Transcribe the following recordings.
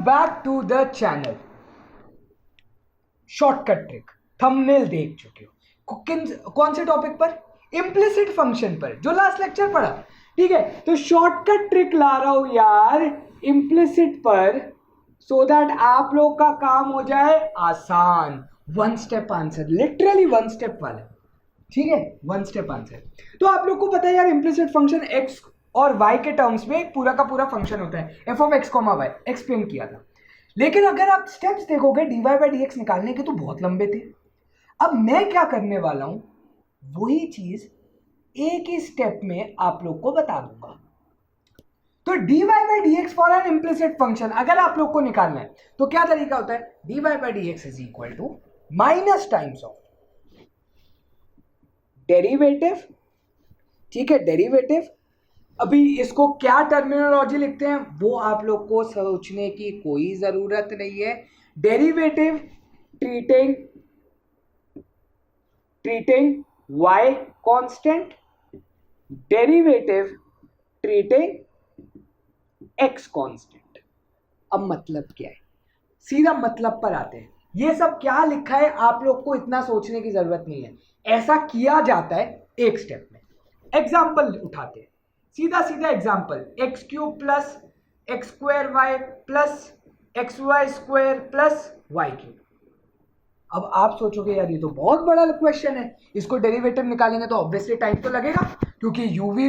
Back to the channel. Shortcut trick thumbnail देख चुके हो, कौन से टॉपिक पर? इम्प्लिसिट फंक्शन पर, जो लास्ट लेक्चर पढ़ा। ठीक है, तो शॉर्टकट ट्रिक ला रहा हूं यार इम्प्लिसिट पर, सो दैट आप लोग का काम हो जाए आसान। One step answer, literally one step वाला। ठीक है, वन स्टेप आंसर। तो आप लोग को पता है यार इम्प्लिसिट फंक्शन एक्स और वाई के टर्म्स में एक पूरा का पूरा फंक्शन होता है, f of x comma y, explain किया था। लेकिन अगर आप स्टेप्स देखोगे dy बाई डी एक्स निकालने के तो बहुत लंबे थे। अब मैं क्या करने वाला हूं, वही चीज एक ही स्टेप में आप लोग को बता दूंगा। तो dy by d x for an implicit function अगर आप लोग को निकालना है तो क्या तरीका होता है, dy by d x is equal to minus times of derivative. ठीक है, डेरिवेटिव। अभी इसको क्या टर्मिनोलॉजी लिखते हैं वो आप लोग को सोचने की कोई जरूरत नहीं है। Derivative treating y constant, derivative treating x constant. अब मतलब क्या है, सीधा मतलब पर आते हैं। ये सब क्या लिखा है आप लोग को इतना सोचने की जरूरत नहीं है, ऐसा किया जाता है एक स्टेप में। एग्जाम्पल उठाते हैं, सीधा सीधा example, x cube plus x square y plus x y square plus y cube. अब आप सोचोगे यार ये तो बहुत बड़ा क्वेश्चन है, इसको डेरिवेटिव निकालेंगे तो ऑब्वियसली टाइम तो लगेगा, क्योंकि यूवी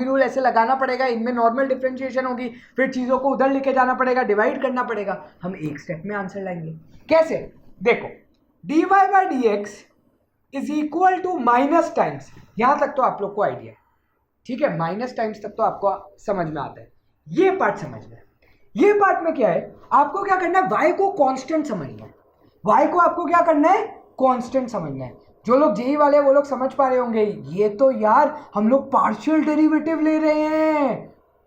रूल ऐसे लगाना पड़ेगा, इनमें नॉर्मल डिफरेंशिएशन होगी, फिर चीजों को उधर लेके जाना पड़ेगा, डिवाइड करना पड़ेगा। हम एक स्टेप में आंसर लाएंगे। कैसे? देखो, dy by d x is equal to minus times, यहां तक तो आप लोग को आइडिया है। ठीक है, माइनस टाइम्स तक तो आपको समझ में आता है, ये पार्ट समझना है। ये पार्ट में क्या है, आपको क्या करना है, y को कांस्टेंट समझना है। y को आपको क्या करना है, कांस्टेंट समझना है। जो लोग जेई वाले हैं वो लोग समझ पा रहे होंगे, ये तो यार हम लोग पार्शियल डेरिवेटिव ले रहे हैं।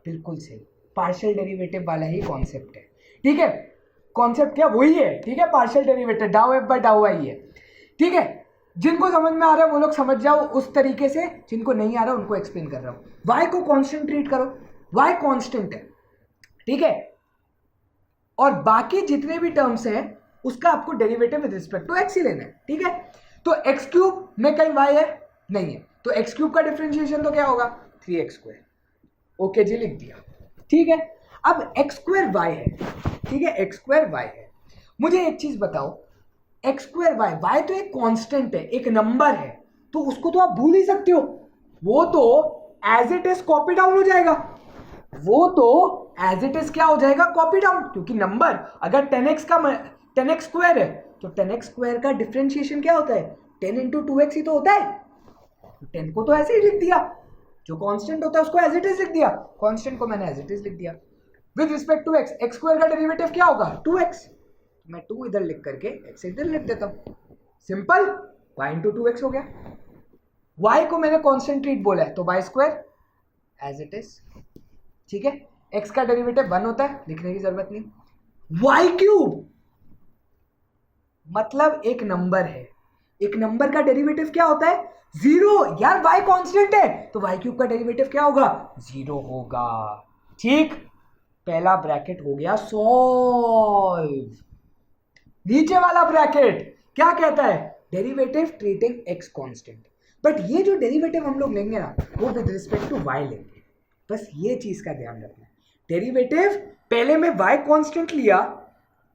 बिल्कुल सही, पार्शियल डेरिवेटिव वाला ही कॉन्सेप्ट है। ठीक है, कॉन्सेप्ट क्या वही है। ठीक है, पार्शियल डेरिवेटिव डाउ एफ बाई डाउ वाई है। ठीक है, जिनको समझ में आ रहा है वो लोग समझ जाओ उस तरीके से, जिनको नहीं आ रहा उनको एक्सप्लेन कर रहा हूं। y को कांस्टेंट ट्रीट करो, y कांस्टेंट है। ठीक है, और बाकी जितने भी टर्म्स हैं उसका आपको derivative with respect to x ही लेना है। ठीक है, तो एक्स क्यूब में कहीं y है नहीं है, तो एक्स क्यूब का डिफरेंशिएशन तो क्या होगा, 3x स्क्वायर। ओके जी, लिख दिया। ठीक है, अब एक्स स्क्वायर y है। ठीक है, एक्स स्क्वायर y है। मुझे एक चीज बताओ, एक्स स्क्वायर वाई, वाई तो एक कांस्टेंट है, एक नंबर है, तो उसको तो आप भूल ही सकते हो, वो तो as it is copy down हो जाएगा। वो तो एज इट इज क्या हो जाएगा, कॉपी डाउन, क्योंकि नंबर अगर 10x का 10x स्क्वायर है तो 10x स्क्वायर का डिफरेंशिएशन क्या होता है, 10 इंटू 2x ही तो होता है। 10 को तो ऐसे ही लिख दिया, जो कांस्टेंट होता है उसको एज इट इज लिख दिया, कांस्टेंट को मैंने एज इट इज लिख दिया। With respect to x, x square का डेरिवेटिव क्या होगा, 2x। मैं 2 इधर लिख करके x इधर लिख देता हूं, सिंपल, y इंटू 2x हो गया। y को मैंने कांस्टेंट ट्रीट बोला है तो y square as it is. ठीक है, x का डेरिवेटिव 1 होता है, लिखने की जरूरत नहीं। y क्यूब मतलब एक नंबर है, एक नंबर का डेरिवेटिव क्या होता है, 0। यार y कांस्टेंट है तो y क्यूब का डेरिवेटिव क्या होगा, 0 होगा। ठीक, पहला ब्रैकेट हो गया सॉल्व। नीचे वाला ब्रैकेट क्या कहता है, derivative treating x constant. But ये जो डेरिवेटिव हम लोग लेंगे ना वो विद रिस्पेक्ट टू y लेंगे, बस ये चीज का ध्यान रखना। डेरिवेटिव पहले में y कांस्टेंट लिया,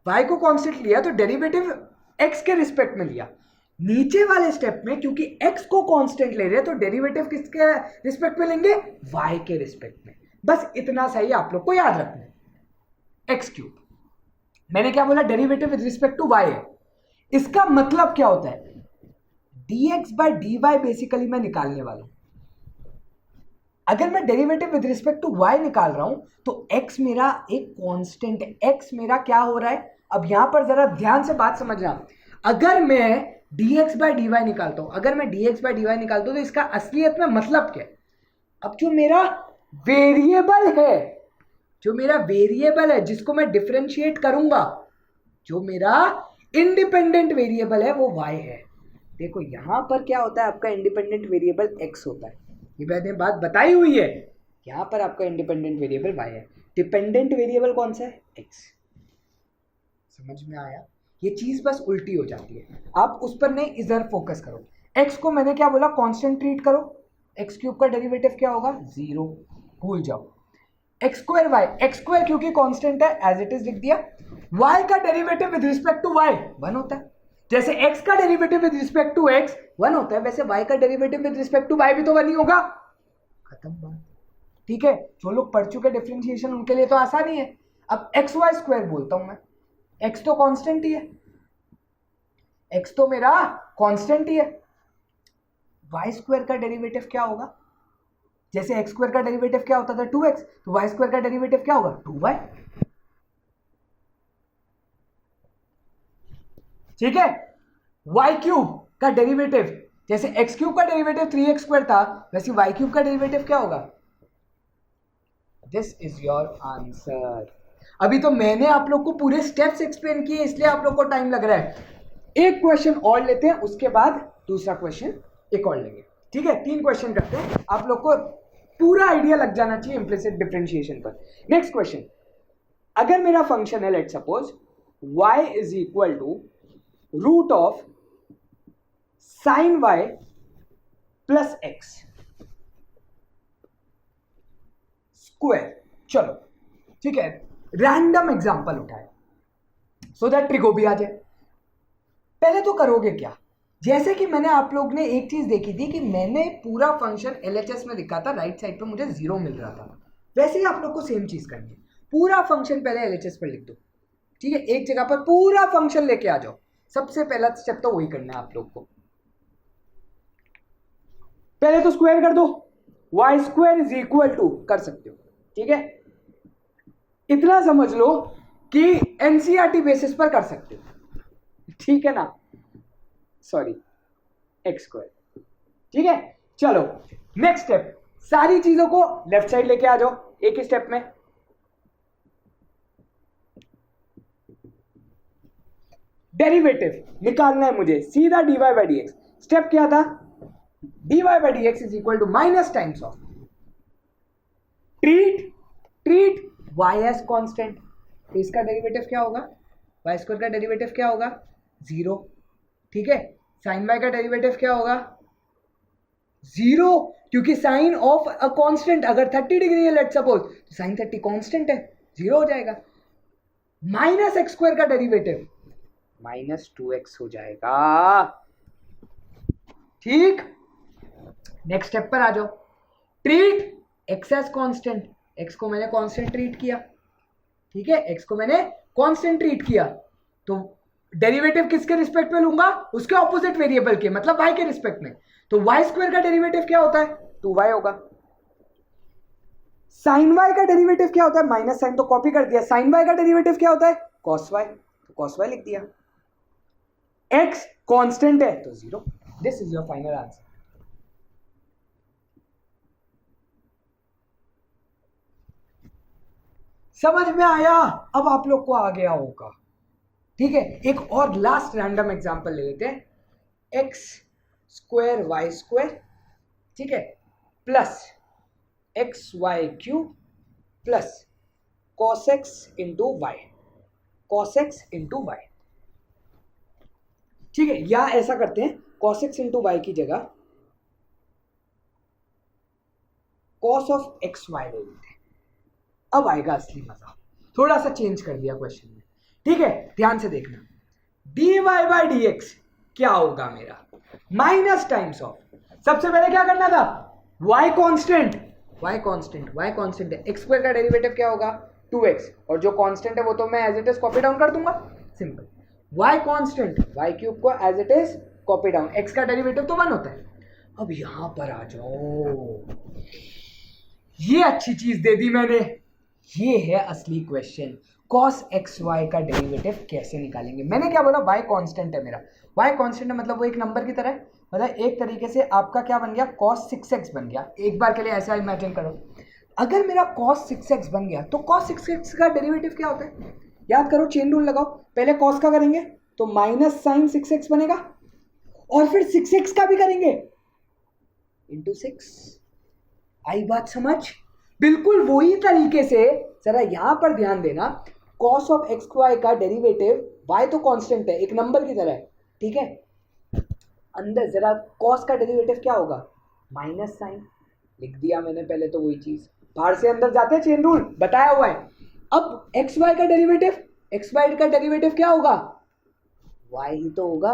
y को कांस्टेंट लिया तो डेरिवेटिव x के रिस्पेक्ट में लिया। नीचे वाले स्टेप में क्योंकि x को कांस्टेंट ले रहे हैं तो डेरिवेटिव किसके रिस्पेक्ट में लेंगे, y के रिस्पेक्ट में। बस इतना सही आप लोग को याद रखना है। x क्यूब, मैंने क्या बोला, derivative with respect to y है। इसका मतलब क्या होता है, dx बाय dy बेसिकली मैं निकालने वाला हूं। अगर मैं derivative with respect to y निकाल रहा हूं तो x मेरा एक कांस्टेंट है, x मेरा क्या हो रहा है। अब यहां पर जरा ध्यान से बात समझना, अगर मैं dx बाय dy निकालता हूं, अगर मैं dx बाय dy निकालता हूं तो इसका असलियत में मतलब क्या है। अब जो मेरा वेरिएबल है, जो मेरा वेरिएबल है जिसको मैं डिफरेंशिएट करूंगा, जो मेरा इंडिपेंडेंट वेरिएबल है वो y है। देखो यहां पर क्या होता है, आपका इंडिपेंडेंट वेरिएबल x होता है, ये मैंने बात बताई हुई है। यहां पर आपका इंडिपेंडेंट वेरिएबल y है, डिपेंडेंट वेरिएबल कौन सा है, x। समझ में आया? ये चीज बस उल्टी हो जाती है, आप उस पर नहीं, इधर फोकस करो। एक्स को मैंने क्या बोला, कांस्टेंट ट्रीट करो। एक्स क्यूब का डेरिवेटिव क्या होगा, 0, भूल जाओ। X square y, x square क्योंकि कांस्टेंट है एज इट इज लिख दिया। वाई का derivative with respect to y 1 होता है, जैसे एक्स का derivative with respect to x 1 होता है, वैसे वाई का derivative with respect to y भी तो 1 ही होगा। खत्म बात, ठीक है। जो लोग पढ़ चुके डिफरेंशिएशन उनके लिए तो आसान ही है। अब एक्स वाई स्क्वायर बोलता हूं मैं, एक्स तो कांस्टेंट ही है, एक्स तो मेरा कांस्टेंट ही है, वाई स्क्वायर का डेरिवेटिव क्या होगा, जैसे एक्स स्क्वायर का डेरिवेटिव क्या होता था 2x, तो वाई स्क्वायर का डेरिवेटिव क्या होगा 2y, ठीक है। वाई क्यूब का डेरिवेटिव, जैसे एक्स क्यूब का डेरिवेटिव 3x स्क्वायर था, वैसे वाई क्यूब का डेरिवेटिव क्या होगा। This is your answer. अभी तो मैंने आप लोग को पूरे स्टेप्स एक्सप्लेन किए, इसलिए आप लोग को टाइम लग रहा है। एक क्वेश्चन और लेते हैं, उसके बाद दूसरा क्वेश्चन एक और लेंगे, ठीक है। 3 क्वेश्चन करते हैं, आप लोग को पूरा आइडिया लग जाना चाहिए इम्प्लिसिट डिफरेंशिएशन पर। नेक्स्ट क्वेश्चन, अगर मेरा फंक्शन है let suppose y is equal to root of sine y plus x square, चलो ठीक है, रैंडम एग्जांपल उठाए सो दैट ट्रिको भी आ जाए। पहले तो करोगे क्या, जैसे कि मैंने आप लोग ने एक चीज देखी थी कि मैंने पूरा फंक्शन एलएचएस में लिखा था, राइट साइड पे मुझे 0 मिल रहा था, वैसे ही आप लोग को सेम चीज करनी है। पूरा फंक्शन पहले एलएचएस पर लिख दो, ठीक है, एक जगह पर पूरा फंक्शन लेके आ जाओ। सबसे पहला स्टेप तो वही करना है आप लोग को। पहले तो स्क्वायर कर दो, y square is equal to कर सकते हो, ठीक है। इतना समझ लो कि एनसीईआरटी बेसिस पर कर सकते हो, ठीक है ना, सॉरी एक्स स्क्वायर, ठीक है। चलो नेक्स्ट स्टेप, सारी चीजों को लेफ्ट साइड लेके आ जाओ एक ही स्टेप में। डेरिवेटिव निकालना है मुझे, सीधा dy by d x. Step क्या था, dy by d x is equal to minus times of treat y as constant, तो इसका डेरिवेटिव क्या होगा, y स्क्वायर का डेरिवेटिव क्या होगा 0, ठीक है। साइन y का डेरिवेटिव क्या होगा 0, क्योंकि साइन ऑफ अ कांस्टेंट अगर 30 डिग्री है लेट सपोज, तो साइन 30 कांस्टेंट है, 0 हो जाएगा। माइनस एक्स स्क्वायर का डेरिवेटिव माइनस 2x हो जाएगा, ठीक। नेक्स्ट स्टेप पर आ जाओ, treat x as constant, x को मैंने कांस्टेंट ट्रीट किया, ठीक है, x को मैंने कांस्टेंट ट्रीट किया, तो डेरिवेटिव किसके रिस्पेक्ट में लूंगा, उसके ऑपोजिट वेरिएबल के, मतलब y के रिस्पेक्ट में। तो y स्क्वायर का डेरिवेटिव क्या होता है 2y होगा। साइन y का डेरिवेटिव क्या होता है, माइनस साइन तो कॉपी कर दिया, साइन y का डेरिवेटिव क्या होता है cos y, तो cos y लिख दिया। x कांस्टेंट है तो 0। This is your final answer. समझ में आया, अब आप लोग को आ गया होगा, ठीक है। एक और लास्ट रैंडम एग्जांपल ले लेते हैं, एक्स स्क्वायर वाई स्क्वायर, ठीक है, plus x y cube plus cos x into y, cos x into y, ठीक है। या ऐसा करते हैं, कॉस एक्स इंटू वाई की जगह कॉस ऑफ एक्स वाई ले लेते हैं, अब आएगा असली मजा। थोड़ा सा चेंज कर दिया क्वेश्चन में, ठीक है, ध्यान से देखना। dy बाई डी एक्स क्या होगा मेरा, माइनस टाइम्स ऑफ, सबसे पहले क्या करना था, y constant, y constant, y constant है, x स्क्वायर का डेरिवेटिव क्या होगा 2x, और जो कांस्टेंट है वो तो मैं as it is copy down कर दूंगा, simple. y constant, y cube को as it is copy down, x का डेरिवेटिव तो 1 होता है। अब यहां पर आ जाओ, ये अच्छी चीज दे दी मैंने, ये है असली क्वेश्चन, cos एक्स वाई का डेरिवेटिव कैसे निकालेंगे। मैंने क्या बोला, y कांस्टेंट है मेरा, y कांस्टेंट है मतलब वो एक नंबर की तरह है, मतलब एक तरीके से आपका क्या बन गया cos 6x बन गया। एक बार के लिए ऐसा इमेजिन करो, अगर मेरा cos 6x बन गया तो cos 6x का डेरिवेटिव क्या होता है, याद करो, चेन रूल लगाओ, पहले cos का करेंगे तो माइनस साइन 6x बनेगा, और फिर 6x का भी करेंगे इंटू 6। आई बात समझ, बिल्कुल वही तरीके से, जरा यहां पर ध्यान देना, कॉस ऑफ एक्स वाई का डेरिवेटिव, वाई तो कांस्टेंट है, एक नंबर की तरह है, ठीक है, अंदर जरा कॉस का डेरिवेटिव क्या होगा, माइनस साइन, लिख दिया मैंने पहले तो वही चीज, बाहर से अंदर जाते हैं, चेन रूल बताया हुआ है। अब एक्स वाई का डेरिवेटिव, एक्स वाई का डेरिवेटिव क्या होगा, वाई ही तो होगा,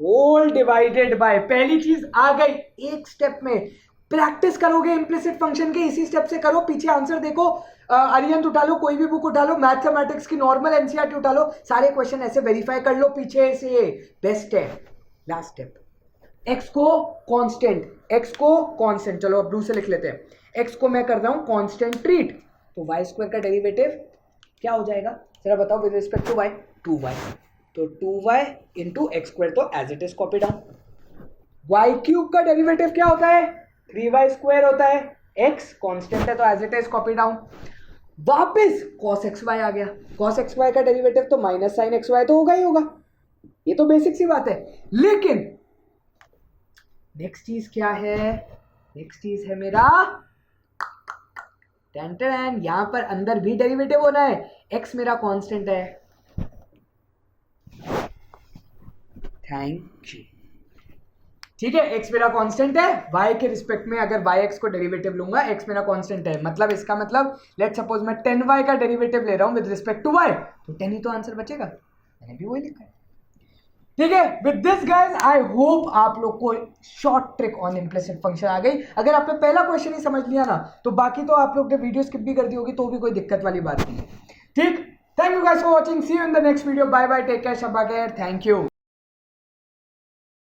होल डिवाइडेड बाय, पहली चीज आ गई एक स्टेप में। प्रैक्टिस करोगे इम्प्लिसिट फंक्शन के, इसी स्टेप से करो, पीछे आंसर देखो, अरिहंत उठा लो, कोई भी बुक उठा लो, मैथमेटिक्स की नॉर्मल एनसीईआरटी उठा लो, सारे क्वेश्चन ऐसे वेरीफाई कर लो पीछे से, बेस्ट है। लास्ट स्टेप, एक्स को कांस्टेंट, एक्स को कांस्टेंट, चलो अब ब्लू से लिख लेते हैं, एक्स को मैं कर रहा हूं कांस्टेंट ट्रीट, तो वाई स्क्वायर का डेरिवेटिव क्या हो जाएगा, जरा बताओ with respect to Y, 2y, तो 2y इंटू एक्स स्क्वायर, तो as it is copy down. Y cube का डेरिवेटिव क्या होता है, 3y स्क्वायर होता है, x कांस्टेंट है तो as it is copy down. वापस cos xy आ गया, cos xy का डेरिवेटिव तो माइनस साइन xy तो होगा ही होगा, ये तो बेसिक सी बात है। लेकिन नेक्स्ट चीज क्या है, नेक्स्ट चीज है मेरा टेन, यहां पर अंदर भी डेरिवेटिव होना है, x मेरा कांस्टेंट है, थैंक यू, ठीक है, x मेरा कांस्टेंट है, y के रिस्पेक्ट में अगर yx को डेरिवेटिव लूंगा, x मेरा कांस्टेंट है, मतलब इसका मतलब लेट सपोज मैं 10y का डेरिवेटिव ले रहा हूं विद रिस्पेक्ट टू y, तो 10 ही तो आंसर बचेगा, मैंने भी वही लिखा है, ठीक है। With this guys I hope आप लोग को short trick on implicit function आ गई। अगर आपने पहला क्वेश्चन ही समझ लिया ना, तो बाकी तो आप लोग ने वीडियो स्किप भी कर दी होगी, तो भी कोई दिक्कत वाली बात नहीं है, ठीक। Thank you guys for watching, see you in the next video, bye bye, take care, शब्बा खैर, थैंक यू।